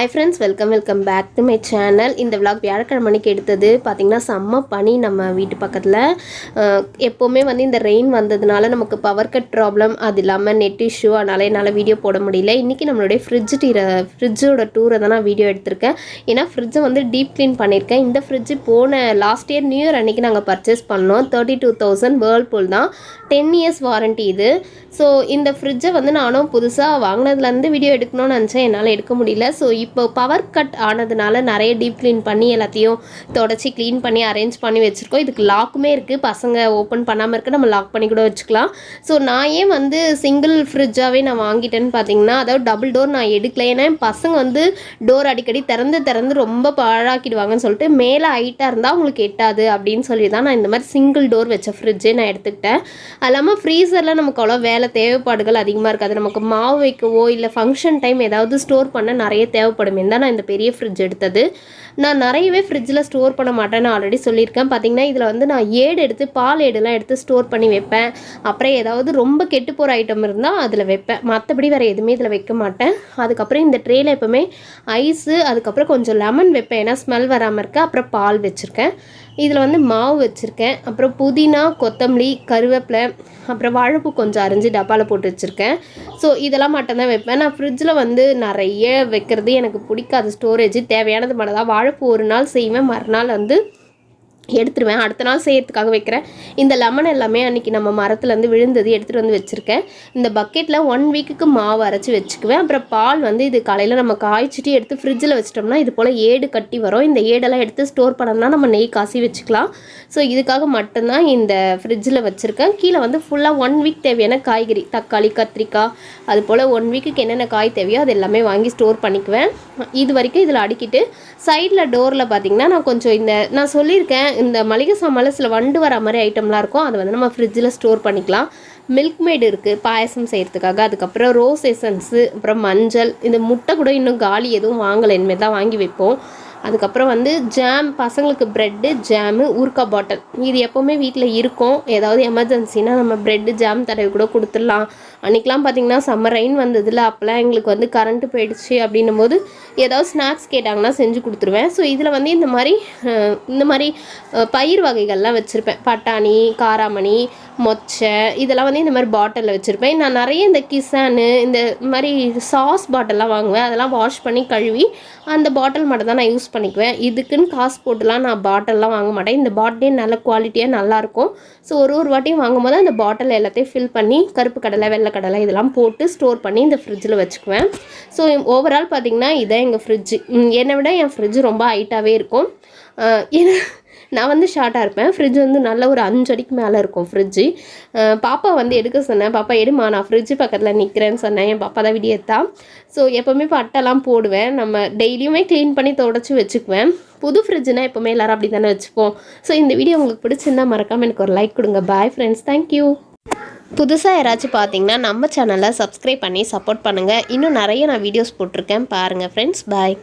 Hi friends, welcome back to my channel. இந்த vlog வியாழக்கிழமைக்கு எடுத்தது. பார்த்திங்கன்னா செம்ம பனி நம்ம வீட்டு பக்கத்தில். எப்போவுமே வந்து இந்த ரெயின் வந்ததுனால நமக்கு பவர் கட் ப்ராப்ளம், அது இல்லாமல் நெட் இஷ்யூ, அதனால் என்னால் வீடியோ போட முடியல. இன்றைக்கி நம்மளுடைய ஃப்ரிட்ஜோட டூரை தான் நான் வீடியோ எடுத்திருக்கேன். ஏன்னா ஃப்ரிட்ஜை வந்து டீப் க்ளீன் பண்ணியிருக்கேன். இந்த ஃப்ரிட்ஜு போன லாஸ்ட் இயர் நியூ இயர் அன்றைக்கி நாங்கள் பர்ச்சேஸ் பண்ணோம். 32,000 வேர்ல்பூல் தான். 10 years வாரண்ட்டி இது. ஸோ இந்த ஃப்ரிட்ஜை வந்து நானும் புதுசாக வாங்கினதுலேருந்து வீடியோ எடுக்கணும்னு நினச்சேன், என்னால் எடுக்க முடியல. ஸோ இப்போ பவர் கட் ஆனதுனால நிறைய டீப் க்ளீன் பண்ணி எல்லாத்தையும் தொடச்சி க்ளீன் பண்ணி அரேஞ்ச் பண்ணி வச்சுருக்கோம். இதுக்கு லாக்குமே இருக்குது, பசங்க ஓப்பன் பண்ணாமல் இருக்குது, நம்ம லாக் பண்ணி கூட வச்சுக்கலாம். ஸோ நான் ஏன் வந்து சிங்கிள் ஃப்ரிட்ஜாகவே நான் வாங்கிட்டேன்னு பார்த்தீங்கன்னா, அதாவது டபுள் டோர் நான் எடுக்கல. ஏன்னா பசங்க வந்து டோர் அடிக்கடி திறந்து ரொம்ப பாழாக்கிடுவாங்கன்னு சொல்லிட்டு மேலே ஹைட்டாக இருந்தால் அவங்களுக்கு எட்டாது அப்படின்னு சொல்லி தான் நான் இந்த மாதிரி சிங்கிள் டோர் வச்ச ஃப்ரிட்ஜே நான் எடுத்துக்கிட்டேன். அது இல்லாமல் ஃப்ரீசரில் நமக்கு அவ்வளோ வேலை தேவைப்பாடுகள் அதிகமாக இருக்காது. நமக்கு மாவு வைக்கவோ இல்லை ஃபங்க்ஷன் டைம் ஏதாவது ஸ்டோர் பண்ண நிறைய தேவைப்படுமே தான் நான் இந்த பெரிய ஃப்ரிட்ஜ் எடுத்தது. நான் நிறையவே ஃப்ரிட்ஜில் ஸ்டோர் பண்ண மாட்டேன்னு ஆல்ரெடி சொல்லியிருக்கேன். பார்த்திங்கன்னா இதில் வந்து நான் பால் ஏடுலாம் எடுத்து ஸ்டோர் பண்ணி வைப்பேன். அப்புறம் ஏதாவது ரொம்ப கெட்டு போகிற ஐட்டம் இருந்தால் அதில் வைப்பேன். மற்றபடி வேறு எதுவுமே இதில் வைக்க மாட்டேன். அதுக்கப்புறம் இந்த ட்ரேயில் எப்போவுமே ஐஸு, அதுக்கப்புறம் கொஞ்சம் லெமன் வைப்பேன், ஏன்னா ஸ்மெல் வராமல் இருக்க. அப்புறம் பால் வச்சுருக்கேன். இதில் வந்து மாவு வச்சுருக்கேன். அப்புறம் புதினா, கொத்தமல்லி, கருவேப்பிலை, அப்புறம் வாழைப்பூ கொஞ்சம் அரிஞ்சு டப்பாவில் போட்டு வச்சுருக்கேன். ஸோ இதெல்லாம் மட்டும்தான் வைப்பேன். நான் ஃப்ரிட்ஜில் வந்து நிறைய வைக்கிறது எனக்கு பிடிக்காது. ஸ்டோரேஜ் தேவையானது மட்டும் தான். வாழைப்பூ ஒரு நாள் செய்வேன், மறுநாள் வந்து எடுத்துருவேன், அடுத்த நாள் செய்யறதுக்காக வைக்கிறேன். இந்த லெமன் எல்லாமே அன்றைக்கி நம்ம மரத்துலேருந்து விழுந்தது எடுத்துகிட்டு வந்து வச்சுருக்கேன். இந்த பக்கெட்டில் 1 வீக்குக்கு மாவு அரைச்சி வச்சுக்குவேன். அப்புறம் பால் வந்து இது காலையில் நம்ம காய்ச்சிட்டு எடுத்து ஃப்ரிட்ஜில் வச்சிட்டோம்னா இது போல் ஏடு கட்டி வரும். இந்த ஏடெல்லாம் எடுத்து ஸ்டோர் பண்ணோம்னா நம்ம நெய் காசி வச்சுக்கலாம். ஸோ இதுக்காக மட்டும்தான் இந்த ஃப்ரிட்ஜில் வச்சுருக்கேன். கீழே வந்து ஃபுல்லாக 1 வீக் தேவையான காய்கறி, தக்காளி, கத்திரிக்காய், அது போல் 1 வீக்குக்கு என்னென்ன காய் தேவையோ அது எல்லாமே வாங்கி ஸ்டோர் பண்ணிக்குவேன். இது வரைக்கும் இதில் அடிக்கிட்டு சைடில் டோரில் பார்த்திங்கன்னா நான் கொஞ்சம் நான் சொல்லியிருக்கேன், இந்த மளிகை சாமானில் சில வண்டு வர மாதிரி ஐட்டம்லாம் இருக்கும், அதை வந்து நம்ம ஃப்ரிட்ஜில் ஸ்டோர் பண்ணிக்கலாம். மில்க் மேட் இருக்குது பாயசம் செய்கிறதுக்காக. அதுக்கப்புறம் ரோஸ் எசன்ஸு, அப்புறம் மஞ்சள், இந்த முட்டை கூட இன்னும் காலி எதுவும் வாங்கலை, இனிமேல் தான் வாங்கி வைப்போம். அதுக்கப்புறம் வந்து ஜாம், பசங்களுக்கு ப்ரெட்டு, ஜாமு, ஊறுகாய் பாட்டில், இது எப்போவுமே வீட்டில் இருக்கும். ஏதாவது எமர்ஜென்சினா நம்ம ப்ரெட்டு ஜாம் தடவை கூட கொடுத்துடலாம். அன்றைக்கெலாம் பார்த்திங்கன்னா சம்மர் ரெயின் வந்ததில்ல, அப்போலாம் எங்களுக்கு வந்து கரண்ட்டு போயிடுச்சு அப்படின்னும் போது ஏதாவது ஸ்நாக்ஸ் கேட்டாங்கன்னா செஞ்சு கொடுத்துருவேன். ஸோ இதில் வந்து இந்த மாதிரி பயிர் வகைகள்லாம் வச்சுருப்பேன். பட்டாணி, காராமணி, மொச்சை, இதெல்லாம் வந்து இந்த மாதிரி பாட்டிலில் வச்சுருப்பேன். நான் நிறைய இந்த கிசானு, இந்த மாதிரி சாஸ் பாட்டில்லாம் வாங்குவேன். அதெல்லாம் வாஷ் பண்ணி கழுவி அந்த பாட்டில் மட்டும் தான் நான் யூஸ் பண்ணிக்குவேன். இதுக்குன்னு காசு போட்டுலாம் நான் பாட்டில்லாம் வாங்க மாட்டேன். இந்த பாட்டிலே நல்ல குவாலிட்டியாக நல்லாயிருக்கும். ஸோ ஒரு வாட்டியும் வாங்கும்போது அந்த பாட்டில் எல்லாத்தையும் ஃபில் பண்ணி கருப்பு கடலை, வெள்ளை கடலை இதெல்லாம் போட்டு ஸ்டோர் பண்ணி இந்த ஃப்ரிட்ஜில் வச்சுக்குவேன். ஸோ ஓவரால் பார்த்திங்கன்னா இதான் எங்கள் ஃப்ரிட்ஜு. என்னை விட என் ஃப்ரிட்ஜு ரொம்ப ஹைட்டாகவே இருக்கும். ஏன்னா நான் வந்து ஷார்ட்டாக இருப்பேன். ஃப்ரிட்ஜ் வந்து நல்ல ஒரு 5 அடிக்கு மேலே இருக்கும் ஃப்ரிட்ஜு. பாப்பா வந்து எடுக்க சொன்னேன். பாப்பா எடுமா, நான் ஃப்ரிட்ஜு பக்கத்தில் நிற்கிறேன்னு சொன்னேன். என் பாப்பா தான் வீடியோ எடுத்தான். ஸோ எப்போவுமே பட்டெல்லாம் போடுவேன். நம்ம டெய்லியுமே க்ளீன் பண்ணி தொடச்சி வச்சுக்குவேன். புது ஃப்ரிட்ஜுனால் எப்போவுமே எல்லோரும் அப்படி தானே வச்சுப்போம். ஸோ இந்த வீடியோ உங்களுக்கு பிடிச்சிருந்தா மறக்காமல் எனக்கு ஒரு லைக் கொடுங்க. Bye friends, thank you. புதுசாக யாராச்சும் பார்த்தீங்கன்னா நம்ம சேனலை சப்ஸ்கிரைப் பண்ணி சப்போர்ட் பண்ணுங்கள். இன்னும் நிறைய நான் வீடியோஸ் போட்டிருக்கேன், பாருங்கள் ஃப்ரெண்ட்ஸ். பாய்.